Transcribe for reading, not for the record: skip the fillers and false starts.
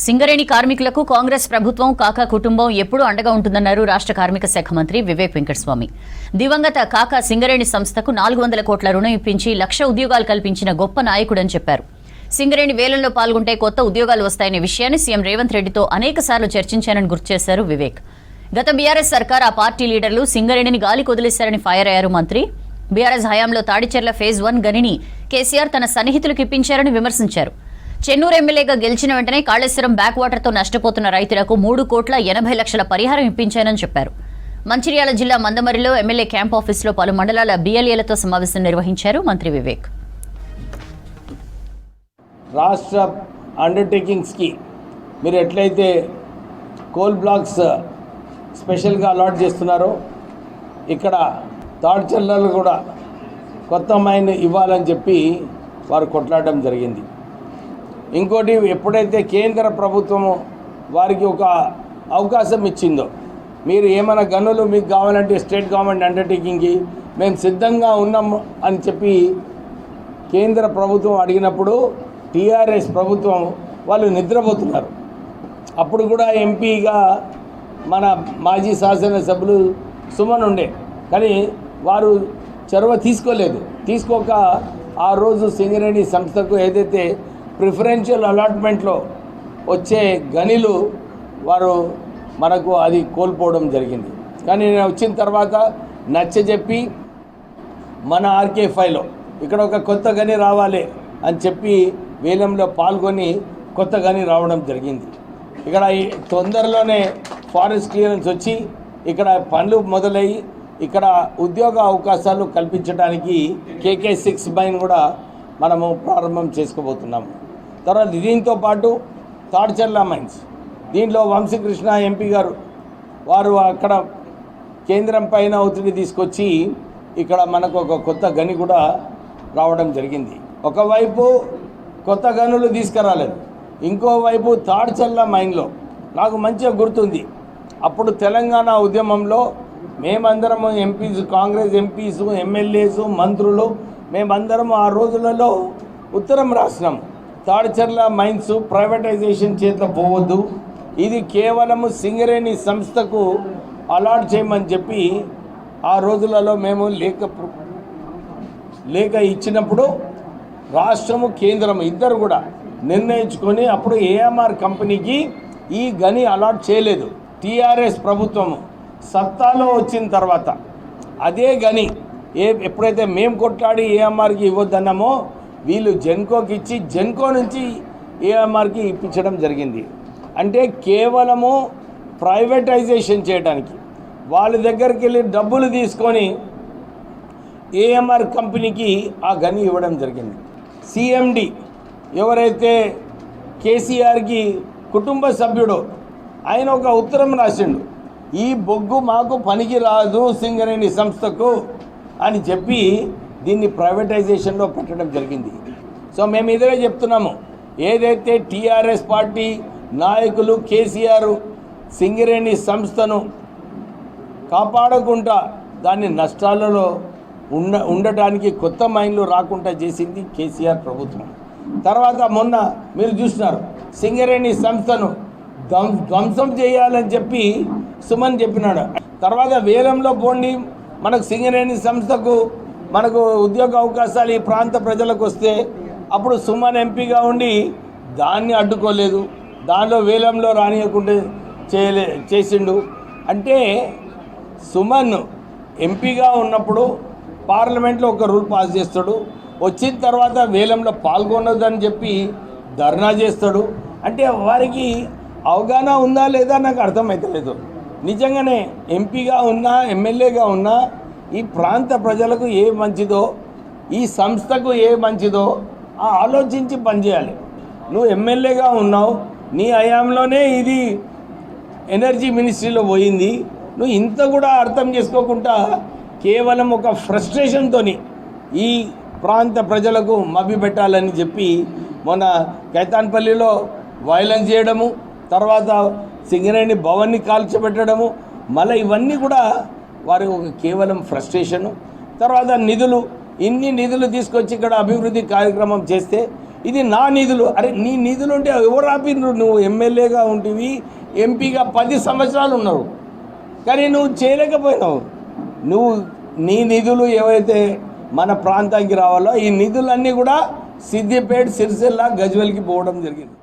సింగరేణి కార్మికులకు కాంగ్రెస్ ప్రభుత్వం కాకా కుటుంబం ఎప్పుడూ అండగా ఉంటుందన్నారు రాష్ట్ర కార్మిక శాఖ మంత్రి వివేక్ వెంకటస్వామి. దివంగత కాకా సింగరేణి సంస్థకు 400 కోట్ల రుణం ఇప్పించి 1,00,000 ఉద్యోగాలు కల్పించిన గొప్ప నాయకుడని చెప్పారు. సింగరేణి వేలంలో పాల్గొంటే కొత్త ఉద్యోగాలు వస్తాయనే విషయాన్ని సీఎం రేవంత్ రెడ్డితో అనేకసార్లు చర్చించానని గుర్తు చేశారు వివేక్. గత బీఆర్ఎస్ సర్కార్ ఆ పార్టీ లీడర్లు సింగరేణిని గాలి కొదిలేశారని ఫైర్ అయ్యారు మంత్రి. బీఆర్ఎస్ హయాంలో తాడిచెర్ల ఫేజ్ 1 గనిని కేసీఆర్ తన సన్నిహితులకు ఇప్పించారని విమర్శించారు. చెన్నూరు ఎమ్మెల్యేగా గెలిచిన వెంటనే కాళేశ్వరం బ్యాక్ వాటర్తో నష్టపోతున్న రైతులకు 3,80,00,000 పరిహారం ఇప్పించానని చెప్పారు. మంచిర్యాల జిల్లా మందమరిలో ఎమ్మెల్యే క్యాంప్ ఆఫీసులో పలు మండలాల బిఎల్ఏలతో సమావేశం నిర్వహించారు మంత్రి వివేక్. రాష్ట్ర అండర్టేకింగ్స్కి మీరు ఎట్లయితే కోల్ బ్లాక్స్ స్పెషల్గా అలాట్ చేస్తున్నారో ఇక్కడ తాడ్చర్లలో కూడా కొత్త మైన్ ఇవ్వాలని చెప్పి వారు కొట్లాడడం జరిగింది. ఇంకోటి, ఎప్పుడైతే కేంద్ర ప్రభుత్వము వారికి ఒక అవకాశం ఇచ్చిందో, మీరు ఏమైనా గనులు మీకు కావాలంటే స్టేట్ గవర్నమెంట్ అండర్టేకింగ్కి మేము సిద్ధంగా ఉన్నాము అని చెప్పి కేంద్ర ప్రభుత్వం అడిగినప్పుడు టీఆర్ఎస్ ప్రభుత్వం వాళ్ళు నిద్రపోతున్నారు. అప్పుడు కూడా ఎంపీగా మన మాజీ శాసనసభ్యులు సుమన్ ఉండే, కానీ వారు చొరవ తీసుకోక ఆ రోజు సింగరేణి సంస్థకు ఏదైతే ప్రిఫరెన్షియల్ అలాట్మెంట్లో వచ్చే గనులు వారు మనకు అది కోల్పోవడం జరిగింది. కానీ నేను వచ్చిన తర్వాత నచ్చజెప్పి మన ఆర్కే5లో ఇక్కడ ఒక కొత్త గని రావాలి అని చెప్పి వేలంలో పాల్గొని కొత్త గని రావడం జరిగింది. ఇక్కడ తొందరలోనే ఫారెస్ట్ క్లియరెన్స్ వచ్చి ఇక్కడ పనులు మొదలయ్యి ఇక్కడ ఉద్యోగ అవకాశాలు కల్పించడానికి KK6 మైన్ కూడా మనము ప్రారంభం చేసుకోబోతున్నాము. తర్వాత దీంతో పాటు తాడ్చర్ల మైన్స్, దీంట్లో వంశీకృష్ణ ఎంపీ గారు వారు అక్కడ కేంద్రం పైన ఒత్తిడి తీసుకొచ్చి ఇక్కడ మనకు ఒక కొత్త గని కూడా రావడం జరిగింది. ఒకవైపు కొత్త గనులు తీసుకురాలేదు, ఇంకోవైపు తాడ్చర్ల మైన్లో నాకు మంచిగా గుర్తుంది, అప్పుడు తెలంగాణ ఉద్యమంలో మేమందరము ఎంపీస్, కాంగ్రెస్ ఎంపీసు, ఎమ్మెల్యేసు, మంత్రులు మేమందరము ఆ రోజులలో ఉత్తరం రాసినాం, తాడ్చర్ల మైన్స్ ప్రైవేటైజేషన్ చేతిలో పోవద్దు, ఇది కేవలము సింగరేణి సంస్థకు అలాట్ చేయమని చెప్పి ఆ రోజులలో మేము లేఖ ఇచ్చినప్పుడు రాష్ట్రము కేంద్రము ఇద్దరు కూడా నిర్ణయించుకొని అప్పుడు ఏఎంఆర్ కంపెనీకి ఈ గని అలాట్ చేయలేదు. టీఆర్ఎస్ ప్రభుత్వము సత్తాలో వచ్చిన తర్వాత అదే గని ఎప్పుడైతే మేము కొట్లాడి ఏఎంఆర్కి ఇవ్వద్దన్నామో వీళ్ళు జెన్కోకి ఇచ్చి జెన్కో నుంచి ఏఎంఆర్కి ఇప్పించడం జరిగింది. అంటే కేవలము ప్రైవేటైజేషన్ చేయడానికి వాళ్ళ దగ్గరికి వెళ్ళి డబ్బులు తీసుకొని ఏఎంఆర్ కంపెనీకి ఆ గని ఇవ్వడం జరిగింది. సిఎండి ఎవరైతే కేసీఆర్కి కుటుంబ సభ్యుడు, ఆయన ఒక ఉత్తరం రాసిండు, ఈ బొగ్గు మాకు పనికి రాదు సింగరేణి సంస్థకు అని చెప్పి దీన్ని ప్రైవేటైజేషన్లో పెట్టడం జరిగింది. సో మేము ఇదే చెప్తున్నాము, ఏదైతే టీఆర్ఎస్ పార్టీ నాయకులు కేసీఆర్ సింగరేణి సంస్థను కాపాడకుండా దాన్ని నష్టాలలో ఉండటానికి కొత్త మైన్లు రాకుండా చేసింది కేసీఆర్ ప్రభుత్వం. తర్వాత మొన్న మీరు చూసినారు, సింగరేణి సంస్థను ధ్వంసం చేయాలని చెప్పి సుమన్ చెప్పినాడు. తర్వాత వేలంలో పోండి, మనకు సింగరేణి సంస్థకు మనకు ఉద్యోగ అవకాశాలు ఈ ప్రాంత ప్రజలకు వస్తే అప్పుడు సుమన్ ఎంపీగా ఉండి దాన్ని అడ్డుకోలేదు, దానిలో వేలంలో రానియకుండా చేసిండు. అంటే సుమన్ ఎంపీగా ఉన్నప్పుడు పార్లమెంట్లో ఒక రూల్ పాస్ చేస్తాడు, వచ్చిన తర్వాత వేలంలో పాల్గొనదని చెప్పి ధర్నా చేస్తాడు. అంటే వారికి అవగాహన ఉందా లేదా నాకు అర్థమవుతలేదు. నిజంగానే ఎంపీగా ఉన్నా ఎమ్మెల్యేగా ఉన్నా ఈ ప్రాంత ప్రజలకు ఏ మంచిదో, ఈ సంస్థకు ఏ మంచిదో ఆలోచించి పనిచేయాలి. నువ్వు ఎమ్మెల్యేగా ఉన్నావు, నీ హయాంలోనే ఇది ఎనర్జీ మినిస్ట్రీలో పోయింది, నువ్వు ఇంత కూడా అర్థం చేసుకోకుండా కేవలం ఒక ఫ్రస్ట్రేషన్తోని ఈ ప్రాంత ప్రజలకు మభ్యపెట్టాలని చెప్పి మొన్న కైతాన్పల్లిలో వైలెన్స్ చేయడము, తర్వాత సింగరేణి భవన్ని కాల్చిపెట్టడము, మళ్ళీ ఇవన్నీ కూడా వారి ఒక కేవలం ఫ్రస్ట్రేషను. తర్వాత ఇన్ని నిధులు తీసుకొచ్చి ఇక్కడ అభివృద్ధి కార్యక్రమం చేస్తే ఇది నా నిధులు. అరే నీ నిధులు ఉంటే ఎవరు ఆపినరు? నువ్వు ఎమ్మెల్యేగా ఉంటివి, ఎంపీగా 10 సంవత్సరాలు ఉన్నావు, కానీ నువ్వు చేయలేకపోయినావు. నీ నిధులు ఏవైతే మన ప్రాంతానికి రావాలో ఈ నిధులన్నీ కూడా సిద్దిపేట, సిరిసిల్ల, గజ్వేల్కి పోవడం జరిగింది.